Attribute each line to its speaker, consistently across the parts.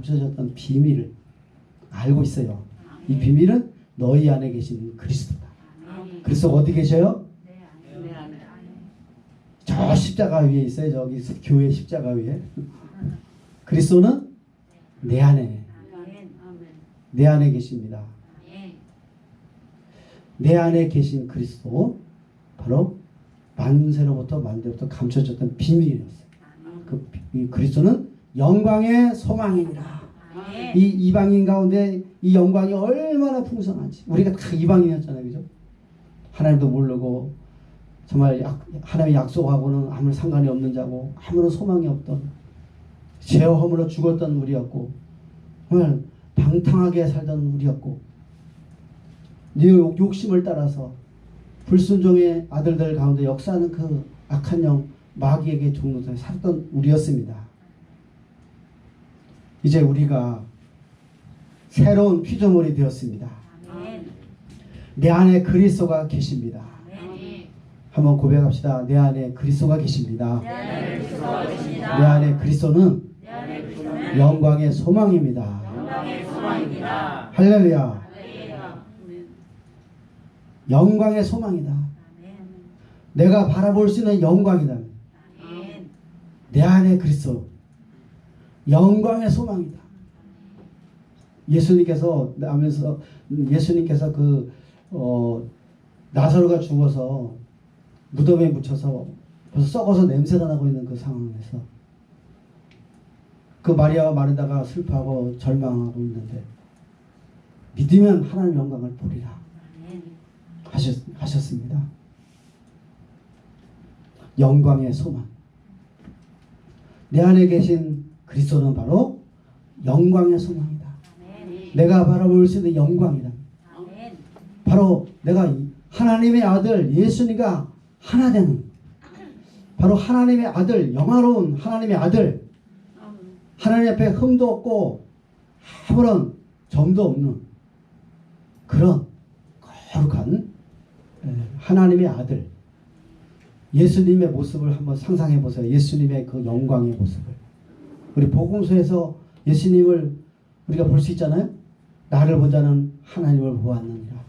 Speaker 1: 감춰졌던 비밀을 알고 있어요. 이 비밀은 너희 안에 계신 그리스도다. 그리스도가 어디 계셔요? 저 십자가 위에 있어요. 저기 교회 십자가 위에. 그리스도는 내 안에 계십니다. 내 안에 계신 그리스도, 바로 만세로부터 만대부터 감춰졌던 비밀이었어요. 이 그리스도는 영광의 소망이니라. 이 이방인 가운데 이 영광이 얼마나 풍성한지. 우리가 다 이방인이었잖아요, 그죠? 하나님도 모르고 정말 하나님의 약속하고는 아무 상관이 없는 자고 아무런 소망이 없던, 죄와 허물로 죽었던 우리였고, 정말 방탕하게 살던 우리였고, 네 욕심을 따라서 불순종의 아들들 가운데 역사하는 그 악한 영 마귀에게 종노릇하여 살았던 우리였습니다. 이제 우리가 새로운 피조물이 되었습니다. 내 안에 그리스도가 계십니다. 한번 고백합시다. 내 안에 그리스도가 계십니다. 내 안에 그리스도는 영광의 소망입니다. 할렐루야. 영광의 소망이다. 내가 바라볼 수 있는 영광이다. 내 안에 그리스도 영광의 소망이다. 예수님께서 나사로가 죽어서 무덤에 묻혀서 벌써 썩어서 냄새가 나고 있는 그 상황에서 그 마리아와 마르다가 슬퍼하고 절망하고 있는데 믿으면 하나님 영광을 보리라 하셨습니다. 영광의 소망. 내 안에 계신 그리스도는 바로 영광의 소망이다. 내가 바라볼 수 있는 영광이다. 바로 내가 하나님의 아들 예수님과 하나 되는, 바로 하나님의 아들, 영화로운 하나님의 아들, 하나님 앞에 흠도 없고 아무런 점도 없는 그런 거룩한 하나님의 아들, 예수님의 모습을 한번 상상해 보세요. 예수님의 그 영광의 모습을. 우리 복음서에서 예수님을 우리가 볼 수 있잖아요. 나를 본 자는 하나님을 보았느니라.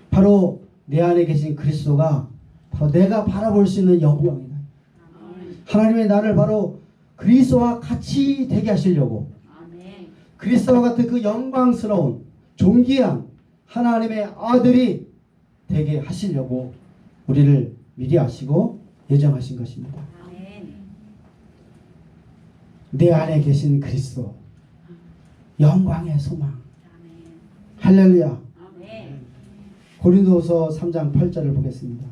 Speaker 1: 바로 내 안에 계신 그리스도가 바로 내가 바라볼 수 있는 영광이다. 하나님의 나를 바로 그리스도와 같이 되게 하시려고, 그리스도와 같은 그 영광스러운 존귀한 하나님의 아들이 되게 하시려고 우리를 미리 아시고 예정하신 것입니다. 내 안에 계신 그리스도, 영광의 소망. 할렐루야. 고린도서 3장 8절을 보겠습니다.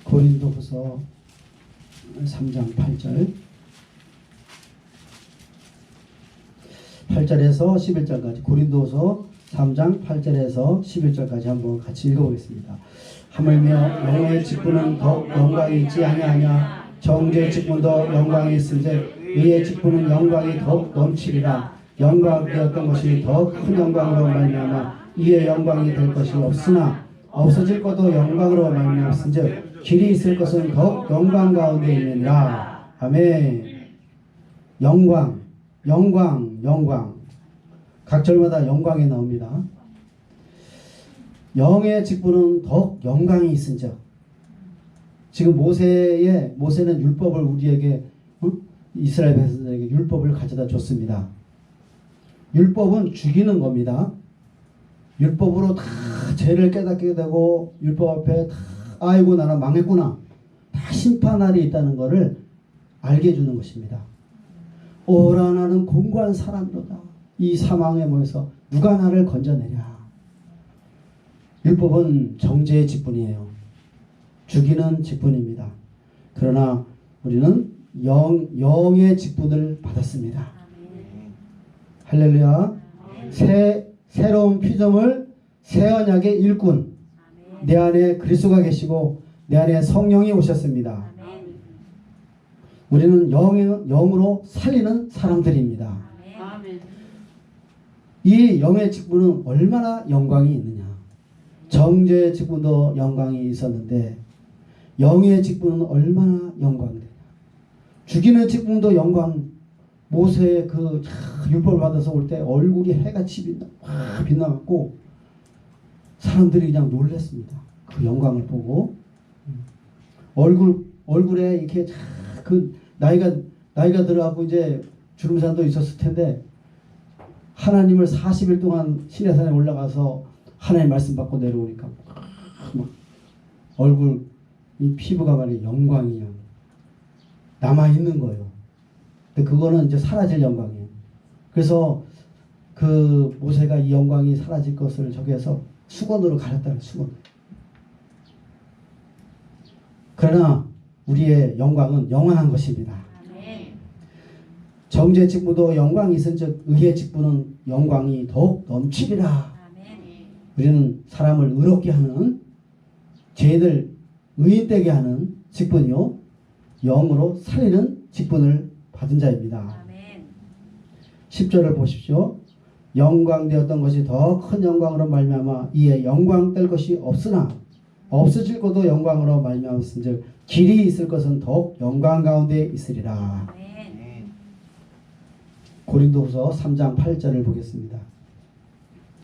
Speaker 1: 고린도서 3장 8절, 8절에서 11절까지, 고린도서 3장 8절에서 11절까지 한번 같이 읽어보겠습니다. 하물며 영의 직분은 더욱 영광이 있지 아니하냐. 정죄의 직분도 영광이 있은즉 의의 직분은 영광이 더욱 넘치리라. 영광되었던 것이 더 큰 영광으로 말미암아 이의 영광이 될 것이 없으나 없어질 것도 영광으로 말미암았은즉 길이 있을 것은 더욱 영광 가운데 있느니라. 아멘. 영광, 영광, 영광. 각 절마다 영광이 나옵니다. 영의 직분은 더욱 영광이 있은즉, 지금 모세는 율법을 우리에게, 이스라엘 백성들에게 율법을 가져다 줬습니다. 율법은 죽이는 겁니다. 율법으로 다 죄를 깨닫게 되고 율법 앞에 다 아이고 나는 망했구나, 다 심판날이 있다는 것을 알게 해주는 것입니다. 오라 나는 공고한 사람이로다. 이 사망에 모여서 누가 나를 건져내랴. 율법은 정죄의 직분이에요. 죽이는 직분입니다. 그러나 우리는 영의 직분을 받았습니다. 할렐루야. 새로운 피조물, 새 언약의 일꾼, 내 안에 그리스도가 계시고 내 안에 성령이 오셨습니다. 우리는 영으로 살리는 사람들입니다. 이 영의 직분은 얼마나 영광이 있느냐. 정죄의 직분도 영광이 있었는데 영의 직분은 얼마나 영광되냐. 죽이는 직분도 영광. 모세의 그 율법을 받아서 올 때 얼굴이 해같이 빛나갖고 사람들이 그냥 놀랐습니다. 그 영광을 보고 얼굴에 이렇게 그 나이가 들어가고 이제 주름산도 있었을 텐데 하나님을 40일 동안 시내산에 올라가서 하나님 말씀 받고 내려오니까 막 얼굴 이 피부가 말이야 영광이 그냥 남아 있는 거예요. 근데 그거는 이제 사라질 영광이에요. 그래서 그 모세가 이 영광이 사라질 것을 저기에서 수건으로 가렸다는 수건. 그러나 우리의 영광은 영원한 것입니다. 정죄 직분도 영광이 있은즉 의의 직분은 영광이 더욱 넘치리라. 우리는 사람을 의롭게 하는 죄인을 의인되게 하는 직분이요 영으로 살리는 직분을 받은 자입니다. 10절을 보십시오. 영광되었던 것이 더 큰 영광으로 말미암아 이에 영광 뗄 것이 없으나 없어질 것도 영광으로 말미암았은즉 길이 있을 것은 더욱 영광 가운데 있으리라. 고린도후서 3장 8절을 보겠습니다.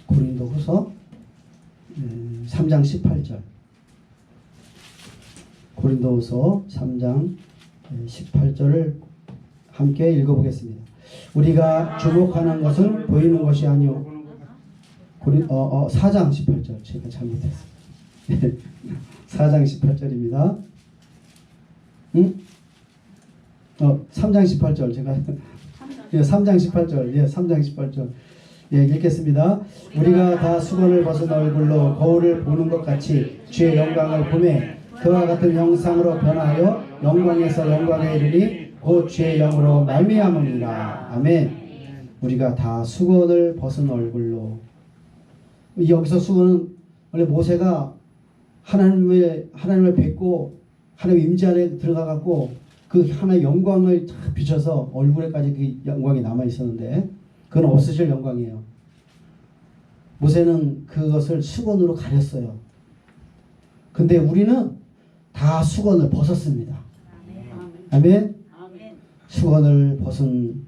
Speaker 1: 고린도후서 3장 18절. 고린도후서 3장 18절을 함께 읽어보겠습니다. 우리가 주목하는 것은 보이는 것이 아니오. 4장 18절 제가 잘못했어요. 4장 18절입니다. 3장 18절 제가 3장 18절 3장 18절 읽겠습니다. 우리가 다 수건을 벗은 얼굴로 거울을 보는 것 같이 주의 영광을 보매 그와 같은 형상으로 변하여 영광에서 영광에 이르니 곧 주의 영으로 말미암으니라. 아멘. 우리가 다 수건을 벗은 얼굴로. 여기서 수건은 원래 모세가 하나님을 뵙고 하나님 임재 안에 들어가 갖고 그 하나의 영광을 비춰서 얼굴에까지 그 영광이 남아 있었는데 그건 없으실 영광이에요. 모세는 그것을 수건으로 가렸어요. 근데 우리는 다 수건을 벗었습니다. 아멘. 수건을 벗은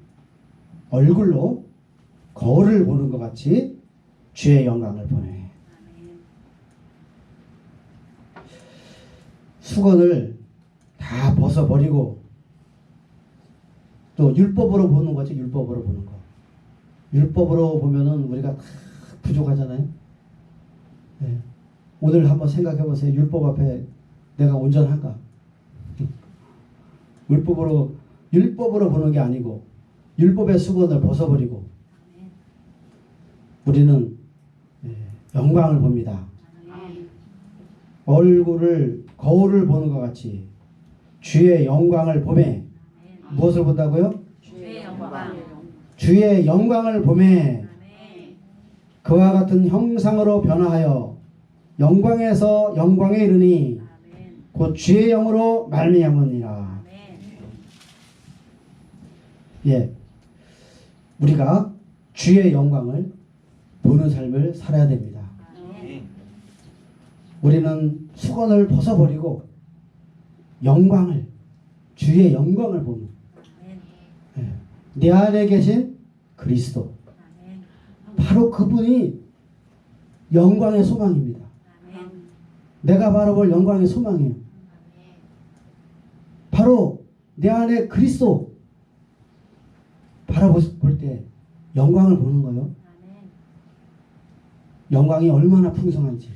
Speaker 1: 얼굴로 거울을 보는 것 같이 주의 영광을 보내. 수건을 다 벗어버리고 또 율법으로 보는 거지. 율법으로 보는 거. 율법으로 보면은 우리가 다 부족하잖아요. 네. 오늘 한번 생각해 보세요. 율법 앞에 내가 온전한가? 율법으로 보는 게 아니고 율법의 수건을 벗어버리고 우리는 영광을 봅니다. 거울을 보는 것 같이 주의 영광을 보매. 무엇을 본다고요? 주의 영광을 보매 그와 같은 형상으로 변화하여 영광에서 영광에 이르니 곧 주의 영으로 말미암으니라. 우리가 주의 영광을 보는 삶을 살아야 됩니다. 우리는 수건을 벗어버리고 주의 영광을 보는 내 안에 계신 그리스도 바로 그분이 영광의 소망입니다. 내가 바라볼 영광의 소망이에요. 바로 내 안에 그리스도 바라볼 때 영광을 보는 거예요. 영광이 얼마나 풍성한지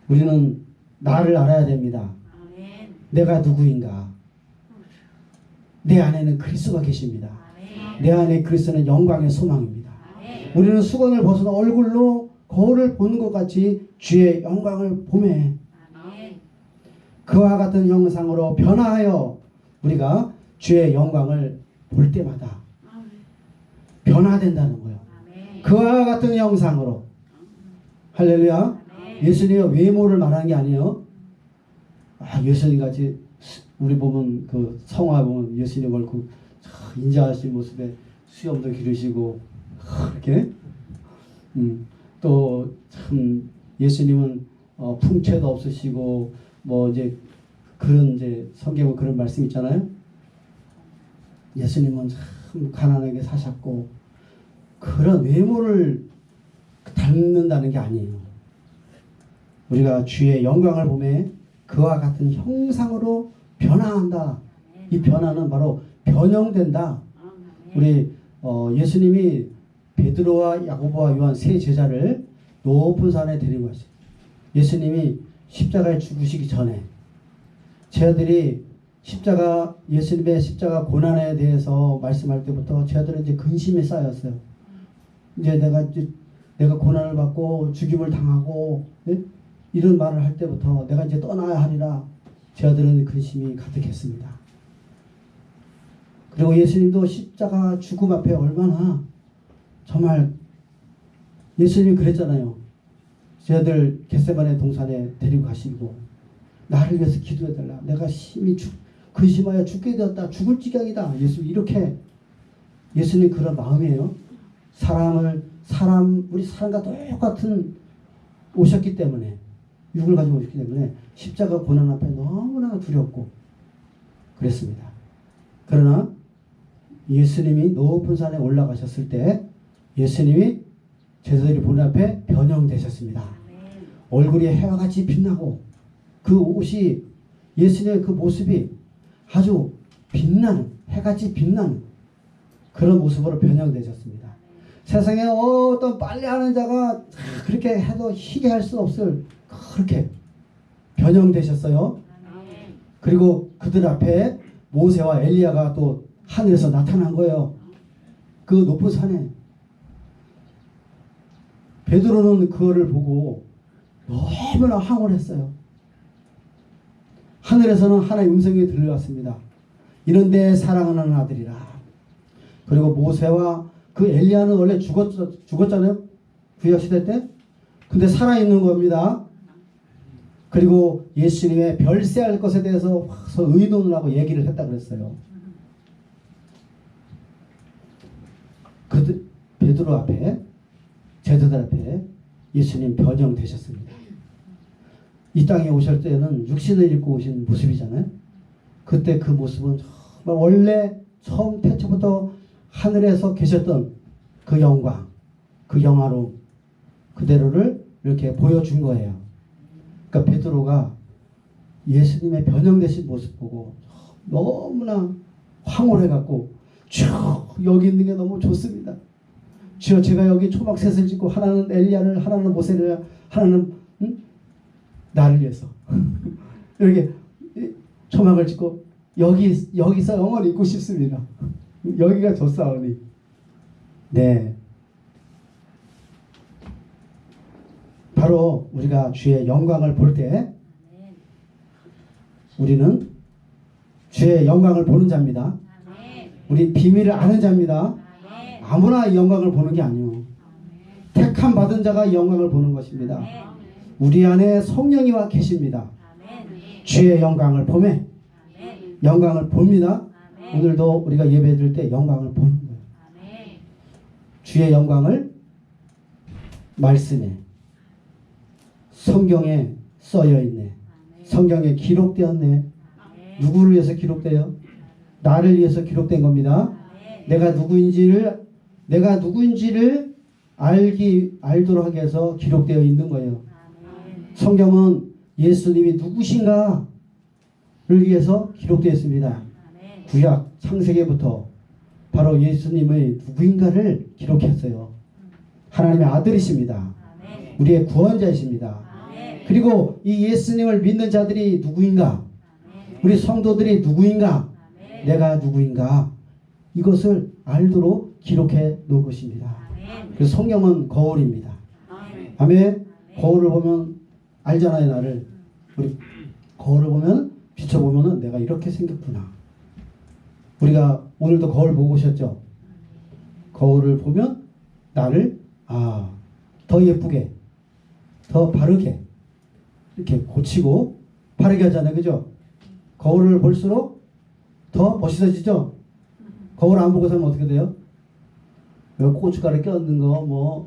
Speaker 1: 우리는 나를 알아야 됩니다. 내가 누구인가? 내 안에는 그리스도가 계십니다. 내 안에 그리스도는 영광의 소망입니다. 우리는 수건을 벗은 얼굴로 거울을 보는 것 같이 주의 영광을 보매 그와 같은 형상으로 변화하여 우리가 주의 영광을 볼 때마다 변화된다는 거예요. 그와 같은 형상으로. 할렐루야. 예수님의 외모를 말하는 게 아니에요. 예수님 같이 우리 보면 그 성화 보면 예수님 얼굴 인자하신 모습에 수염도 기르시고 이렇게 또 참 예수님은 풍채도 없으시고 뭐 이제 그런 이제 성경에 그런 말씀 있잖아요. 예수님은 참 가난하게 사셨고 그런 외모를 닮는다는 게 아니에요. 우리가 주의 영광을 보매 그와 같은 형상으로 변화한다. 이 변화는 바로 변형된다. 우리 예수님이 베드로와 야고보와 요한 세 제자를 높은 산에 데리고 가셨어요. 예수님이 십자가에 죽으시기 전에 제자들이 예수님의 십자가 고난에 대해서 말씀할 때부터 제자들은 이제 근심에 쌓였어요. 이제 내가 고난을 받고 죽임을 당하고, 예? 이런 말을 할 때부터 내가 이제 떠나야 하리라 제자들은 근심이 가득했습니다. 그리고 예수님도 십자가 죽음 앞에 얼마나 정말 예수님이 그랬잖아요. 제자들 겟세마네 동산에 데리고 가시고 나를 위해서 기도해달라. 내가 심히 근심하여 죽게 되었다. 죽을 지경이다. 예수님 그런 마음이에요. 우리 사람과 똑같은 오셨기 때문에 육을 가지고 오셨기 때문에 십자가 고난 앞에 너무나 두렵고 그랬습니다. 그러나 예수님이 높은 산에 올라가셨을 때 예수님이 제자들이 보는 앞에 변형되셨습니다. 얼굴이 해와 같이 빛나고 그 옷이 예수님의 그 모습이 아주 빛나는 해같이 빛나는 그런 모습으로 변형되셨습니다. 세상에 어떤 빨래하는 자가 그렇게 해도 희게 할 수 없을 그렇게 변형되셨어요. 그리고 그들 앞에 모세와 엘리야가 또 하늘에서 나타난 거예요. 그 높은 산에. 베드로는 그거를 보고 너무나 황홀했어요. 하늘에서는 하나의 음성이 들려왔습니다. 이는 내 사랑하는 아들이라. 그리고 모세와 그 엘리야는 원래 죽었잖아요. 구약시대 때. 근데 살아있는 겁니다. 그리고 예수님의 별세할 것에 대해서 의논을 하고 얘기를 했다 그랬어요. 베드로 앞에 제자들 앞에 예수님 변형되셨습니다. 이 땅에 오실 때는 육신을 입고 오신 모습이잖아요. 그때 그 모습은 정말 원래 처음 태초부터 하늘에서 계셨던 그 영광, 그 영화로움 그대로를 이렇게 보여준 거예요. 그러니까 베드로가 예수님의 변형되신 모습 보고 너무나 황홀해갖고 쭉 여기 있는 게 너무 좋습니다. 주여 제가 여기 초막셋을 짓고 하나는 엘리야를 하나는 모세를 하나는 나를 위해서 이렇게 초막을 짓고 여기서 영원히 있고 싶습니다. 여기가 좋사오니. 네. 바로 우리가 주의 영광을 볼 때 우리는 주의 영광을 보는 자입니다. 우리 비밀을 아는 자입니다. 아무나 이 영광을 보는 게 아니에요. 택함 받은 자가 이 영광을 보는 것입니다. 우리 안에 성령이 와 계십니다. 주의 영광을 보매 영광을 봅니다. 오늘도 우리가 예배 드릴 때 영광을 보는 거예요. 주의 영광을 말씀에 성경에 써여 있네. 성경에 기록되었네. 누구를 위해서 기록돼요? 나를 위해서 기록된 겁니다. 내가 누구인지를 알도록 하기 위해서 기록되어 있는 거예요. 성경은 예수님이 누구신가를 위해서 기록되어 있습니다. 구약 창세기부터 바로 예수님의 누구인가를 기록했어요. 하나님의 아들이십니다. 우리의 구원자이십니다. 그리고 이 예수님을 믿는 자들이 누구인가? 우리 성도들이 누구인가? 내가 누구인가? 이것을 알도록 기록해 놓은 것입니다. 그래서 성경은 거울입니다. 아멘. 거울을 보면 알잖아요, 나를. 우리 거울을 보면 비춰보면은 내가 이렇게 생겼구나. 우리가 오늘도 거울 보고 오셨죠? 거울을 보면 나를 더 예쁘게, 더 바르게 이렇게 고치고 바르게 하잖아요, 그죠? 거울을 볼수록 더 멋있어지죠? 거울 안 보고 살면 어떻게 돼요? 여기 고춧가루 껴있는 거,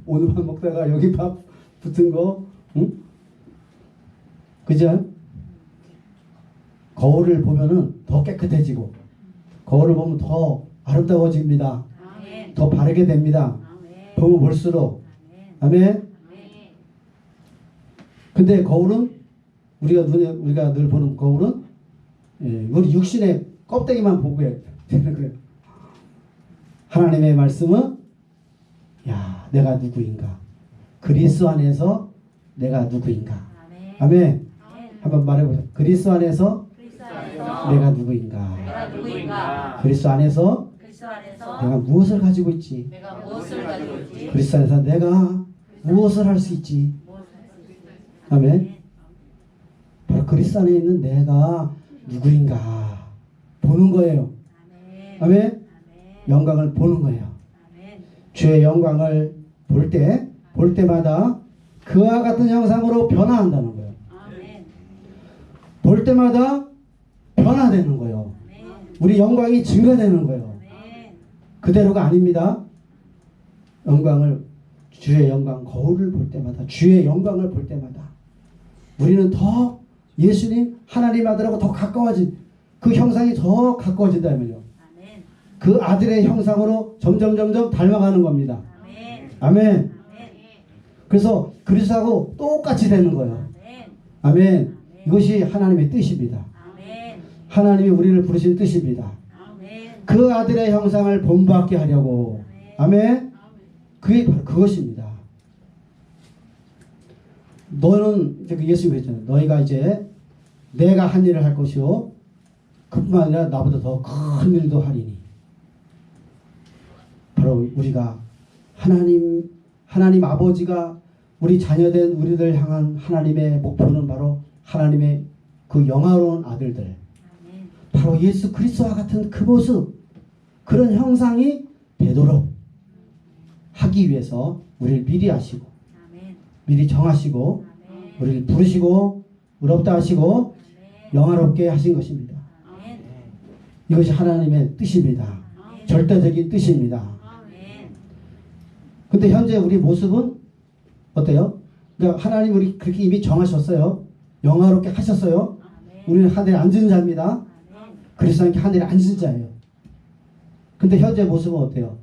Speaker 1: 오늘 밥 먹다가 여기 밥 붙은 거, 응? 그죠? 거울을 보면은 더 깨끗해지고 거울을 보면 더 아름다워집니다.
Speaker 2: 아멘.
Speaker 1: 더 바르게 됩니다.
Speaker 2: 아멘.
Speaker 1: 보면 볼수록.
Speaker 2: 아멘.
Speaker 1: 아멘. 근데 거울은 우리가 늘 보는 거울은 우리 육신의 껍데기만 보고 되는 거예요. 하나님의 말씀은 야 내가 누구인가? 그리스도 안에서 내가 누구인가?
Speaker 2: 아멘.
Speaker 1: 아멘.
Speaker 2: 아멘.
Speaker 1: 한번 말해보세요. 그리스도 안에서
Speaker 2: 그리스도 안에서
Speaker 1: 내가 누구인가?
Speaker 2: 내가 누구인가?
Speaker 1: 그리스도 안에서
Speaker 2: 그리스도 안에서
Speaker 1: 내가 무엇을 가지고 있지?
Speaker 2: 내가 무엇을 가지고 있지?
Speaker 1: 그리스도 안에서 내가 무엇을 할 수 있지?
Speaker 2: 무엇을 할수 있지?
Speaker 1: 아멘. 바로 그리스도 안에 있는 내가 누구인가 보는 거예요.
Speaker 2: 아멘.
Speaker 1: 아멘.
Speaker 2: 아멘.
Speaker 1: 영광을 보는 거예요.
Speaker 2: 아멘.
Speaker 1: 주의 영광을 볼 때마다 그와 같은 형상으로 변화한다는 거예요.
Speaker 2: 아멘.
Speaker 1: 볼 때마다 변화되는 거예요.
Speaker 2: 아멘.
Speaker 1: 우리 영광이 증가되는 거예요.
Speaker 2: 아멘.
Speaker 1: 그대로가 아닙니다. 주의 영광, 거울을 볼 때마다, 주의 영광을 볼 때마다 우리는 더 예수님, 하나님 아들하고 더 가까워진 그 형상이 더 가까워진다면요.
Speaker 2: 아멘.
Speaker 1: 그 아들의 형상으로 점점 닮아가는 겁니다.
Speaker 2: 아멘.
Speaker 1: 아멘.
Speaker 2: 아멘.
Speaker 1: 그래서 그리스도하고 똑같이 되는 거예요.
Speaker 2: 아멘.
Speaker 1: 아멘. 이것이 하나님의 뜻입니다.
Speaker 2: 아멘.
Speaker 1: 하나님이 우리를 부르신 뜻입니다.
Speaker 2: 아멘.
Speaker 1: 그 아들의 형상을 본받게 하려고. 아멘. 그게 바로 그것입니다. 너는 이제 예수님이 했잖아요. 너희가 이제 내가 한 일을 할 것이요 그뿐만 아니라 나보다 더 큰 일도 하리니. 바로 우리가 하나님 아버지가 우리 자녀된 우리들 향한 하나님의 목표는 바로 하나님의 그 영화로운 아들들.
Speaker 2: 아멘.
Speaker 1: 바로 예수 그리스도와 같은 그 모습, 그런 형상이 되도록 하기 위해서 우리를 미리 하시고
Speaker 2: 아멘.
Speaker 1: 미리 정하시고
Speaker 2: 아멘.
Speaker 1: 우리를 부르시고 의롭다 하시고
Speaker 2: 아멘.
Speaker 1: 영화롭게 하신 것입니다.
Speaker 2: 아멘.
Speaker 1: 이것이 하나님의 뜻입니다.
Speaker 2: 아멘.
Speaker 1: 절대적인 뜻입니다.
Speaker 2: 아멘.
Speaker 1: 근데 현재 우리 모습은 어때요? 그러니까 하나님 우리 그렇게 이미 정하셨어요. 영화롭게 하셨어요.
Speaker 2: 아멘.
Speaker 1: 우리는 하늘에 앉은 자입니다.
Speaker 2: 아멘.
Speaker 1: 그리스도 함께 하늘에 앉은 자예요. 근데 현재 모습은 어때요?